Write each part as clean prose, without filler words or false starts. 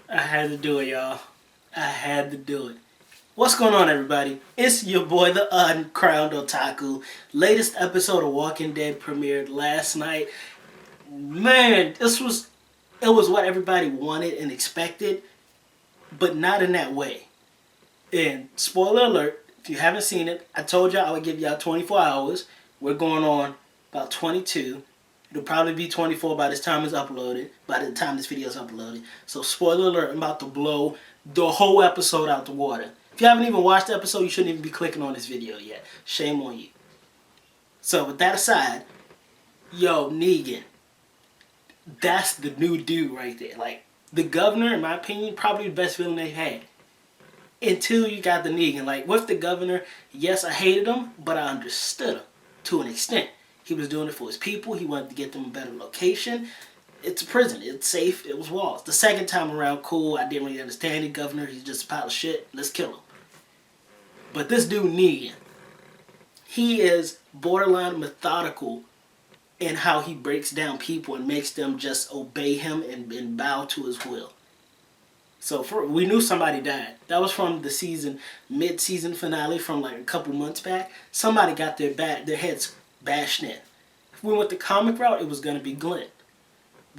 I had to do it, y'all. I had to do it. What's going on, everybody? It's your boy, the uncrowned Otaku. Latest episode of Walking Dead premiered last night. Man, it was what everybody wanted and expected, but not in that way. And spoiler alert, if you haven't seen it, I told y'all I would give y'all 24 hours. We're going on about 22. It'll probably be 24 by this time it's uploaded, by the time this video is uploaded. So spoiler alert, I'm about to blow the whole episode out the water. If you haven't even watched the episode, you shouldn't even be clicking on this video yet. Shame on you. So with that aside, yo, Negan. That's the new dude right there. Like, the governor, in my opinion, probably the best villain they've had. Until you got the Negan. Like, with the governor, yes, I hated him, but I understood him to an extent. He was doing it for his people. He wanted to get them a better location. It's a prison. It's safe. It was walls. The second time around, cool. I didn't really understand the governor. He's just a pile of shit. Let's kill him. But this dude, Negan, he is borderline methodical in how he breaks down people and makes them just obey him and bow to his will. So we knew somebody died. That was from the mid-season finale from like a couple months back. Somebody got their heads bashed in. If we went the comic route, it was going to be Glenn.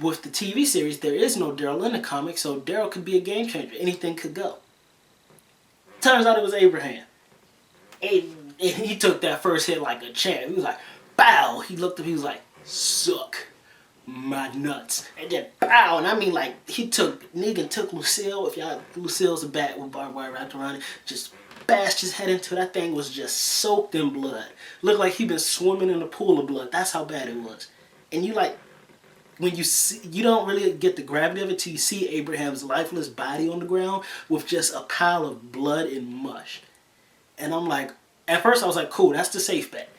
With the TV series, there is no Daryl in the comic, so Daryl could be a game changer. Anything could go. Turns out it was Abraham. And he took that first hit like a champ. He was like, bow. He looked up, he was like, suck my nuts. And then pow. And I mean, like, Negan took Lucille. If y'all, Lucille's a bat with barbed wire wrapped around it. Just bashed his head into it. That thing was just soaked in blood. Looked like he'd been swimming in a pool of blood. That's how bad it was. And you like, when you see, you don't really get the gravity of it till you see Abraham's lifeless body on the ground with just a pile of blood and mush. And I'm like, at first I was like, cool, that's the safe bet.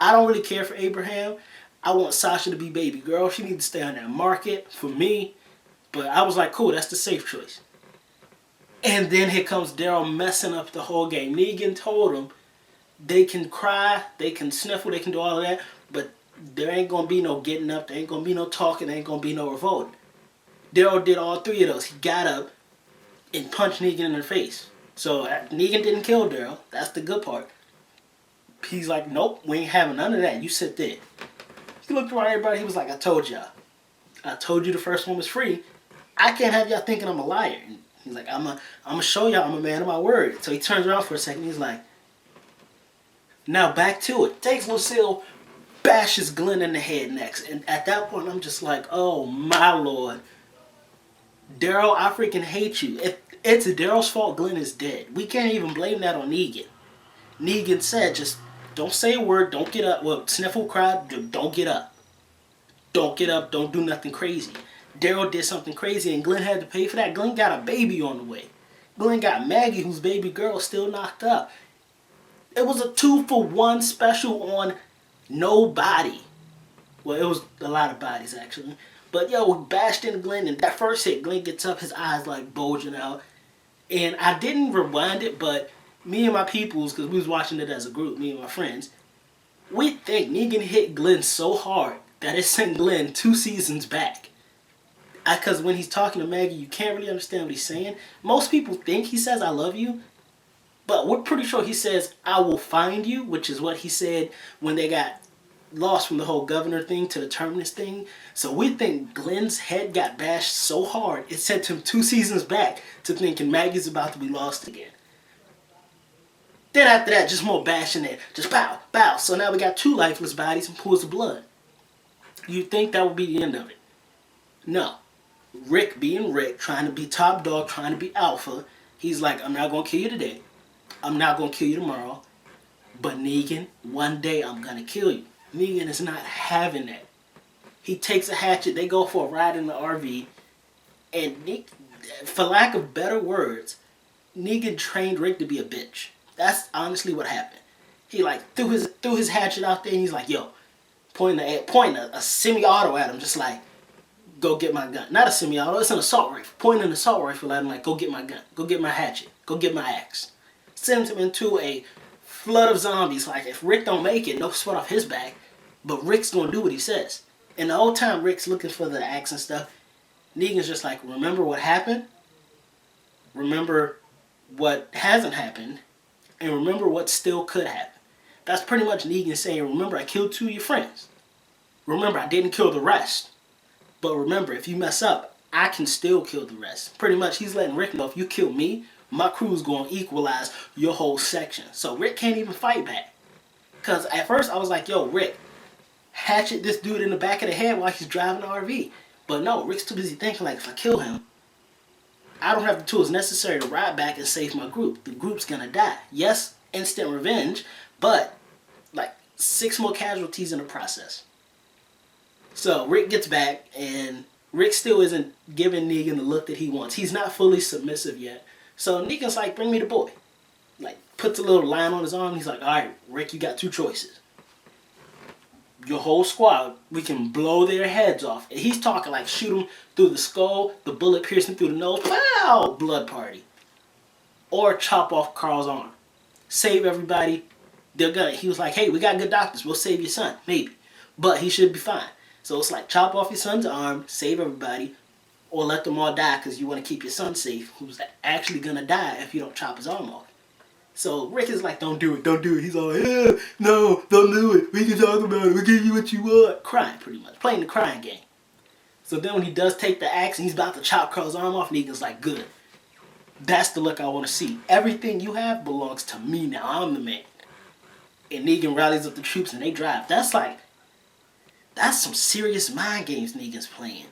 I don't really care for Abraham. I want Sasha to be baby girl. She needs to stay on that market for me. But I was like, cool, that's the safe choice. And then here comes Daryl messing up the whole game. Negan told him they can cry, they can sniffle, they can do all of that, but there ain't going to be no getting up, there ain't going to be no talking, there ain't going to be no revolting. Daryl did all three of those. He got up and punched Negan in the face. So Negan didn't kill Daryl. That's the good part. He's like, nope, we ain't having none of that. You sit there. He looked around everybody. He was like, I told y'all. I told you the first one was free. I can't have y'all thinking I'm a liar. And he's like, I'm gonna show y'all I'm a man of my word. So he turns around for a second. He's like, now back to it. Takes Lucille, bashes Glenn in the head next. And at that point, I'm just like, oh my lord. Daryl, I freaking hate you. If it's Daryl's fault, Glenn is dead. We can't even blame that on Negan. Negan said, just don't say a word, don't get up. Well, sniffle, cry, don't get up. Don't get up, don't do nothing crazy. Daryl did something crazy and Glenn had to pay for that. Glenn got a baby on the way. Glenn got Maggie, whose baby girl still knocked up. It was a 2-for-1 special on nobody. Well, it was a lot of bodies, actually. But, yo, we bashed into Glenn, and that first hit, Glenn gets up, his eyes, like, bulging out. And I didn't rewind it, but me and my peoples, because we was watching it as a group, me and my friends, we think Negan hit Glenn so hard that it sent Glenn 2 seasons back. Because when he's talking to Maggie, you can't really understand what he's saying. Most people think he says, I love you. But we're pretty sure he says, I will find you, which is what he said when they got lost from the whole governor thing to the terminus thing. So we think Glenn's head got bashed so hard, it sent him 2 seasons back to thinking Maggie's about to be lost again. Then after that, just more bashing it. Just pow, pow. So now we got 2 lifeless bodies and pools of blood. You'd think that would be the end of it. No. Rick being Rick, trying to be top dog, trying to be alpha. He's like, I'm not going to kill you today. I'm not going to kill you tomorrow. But Negan, one day I'm going to kill you. Negan is not having that. He takes a hatchet. They go for a ride in the RV. And for lack of better words, Negan trained Rick to be a bitch. That's honestly what happened. He like threw his hatchet out there and he's like, yo, pointing a semi-auto at him, just like, go get my gun. Not a semi-auto, it's an assault rifle. Pointing an assault rifle at him like, go get my gun. Go get my hatchet. Go get my axe. Sends him into a flood of zombies. Like, if Rick don't make it, no sweat off his back. But Rick's gonna do what he says. And the whole time Rick's looking for the axe and stuff, Negan's just like, remember what happened? remember what hasn't happened, and remember what still could happen. That's pretty much Negan saying, remember, I killed 2 of your friends. Remember, I didn't kill the rest. But remember, if you mess up, I can still kill the rest. Pretty much, he's letting Rick know, if you kill me, my crew's going to equalize your whole section. So Rick can't even fight back. Because at first, I was like, yo, Rick, hatchet this dude in the back of the head while he's driving the RV. But no, Rick's too busy thinking, like, if I kill him, I don't have the tools necessary to ride back and save my group. The group's going to die. Yes, instant revenge, but like 6 more casualties in the process. So Rick gets back, and Rick still isn't giving Negan the look that he wants. He's not fully submissive yet. So Negan's like, bring me the boy. Like, puts a little line on his arm. He's like, all right, Rick, you got 2 choices. Your whole squad, we can blow their heads off. And he's talking like, shoot them through the skull, the bullet piercing through the nose, wow, blood party. Or chop off Carl's arm. Save everybody. They're gonna. He was like, hey, we got good doctors. We'll save your son, maybe. But he should be fine. So it's like, chop off your son's arm, save everybody, or let them all die because you want to keep your son safe, who's actually going to die if you don't chop his arm off. So Rick is like, don't do it, don't do it. He's all like, yeah, no, don't do it. We can talk about it. We'll give you what you want. Crying, pretty much. Playing the crying game. So then when he does take the axe and he's about to chop Carl's arm off, Negan's like, good. That's the look I want to see. Everything you have belongs to me now. I'm the man. And Negan rallies up the troops and they drive. That's some serious mind games Negan's playing.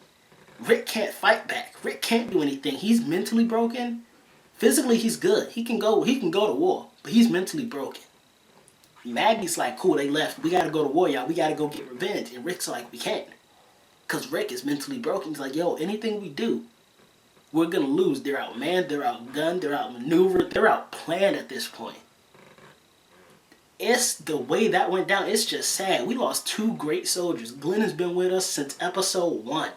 Rick can't fight back. Rick can't do anything. He's mentally broken. Physically, he's good. He can go to war, but he's mentally broken. Maggie's like, cool, they left. We gotta go to war, y'all. We gotta go get revenge. And Rick's like, we can't. Because Rick is mentally broken. He's like, yo, anything we do, we're gonna lose. They're outmanned, they're outgunned, they're outmaneuvered, they're outplanned at this point. It's the way that went down. It's just sad. We lost 2 great soldiers. Glenn has been with us since episode 1.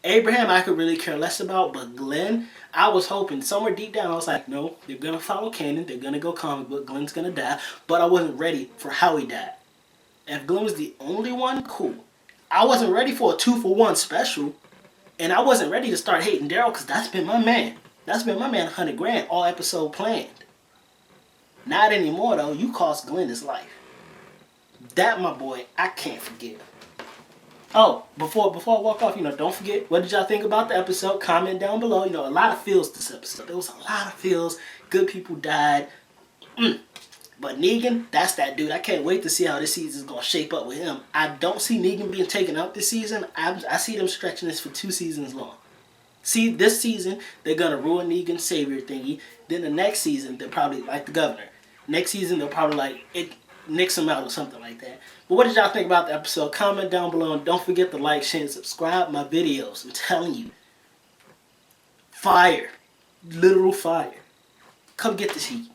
Abraham, I could really care less about, but Glenn, I was hoping somewhere deep down, I was like, no, they're going to follow canon. They're going to go comic book. Glenn's going to die, but I wasn't ready for how he died. If Glenn was the only one, cool. I wasn't ready for a 2-for-1 special, and I wasn't ready to start hating Daryl because that's been my man. That's been my man, 100 grand, all episode planned. Not anymore, though. You cost Glenn his life. That, my boy, I can't forgive. Oh, before I walk off, don't forget, what did y'all think about the episode? Comment down below. A lot of feels this episode. There was a lot of feels. Good people died. But Negan, that's that dude. I can't wait to see how this season is going to shape up with him. I don't see Negan being taken out this season. I see them stretching this for 2 seasons long. See, this season, they're going to ruin Negan's savior thingy. Then the next season, they're probably like the governor. Next season, they'll probably nix him out or something like that. But what did y'all think about the episode? Comment down below, and don't forget to like, share, and subscribe my videos. I'm telling you. Fire. Literal fire. Come get this heat.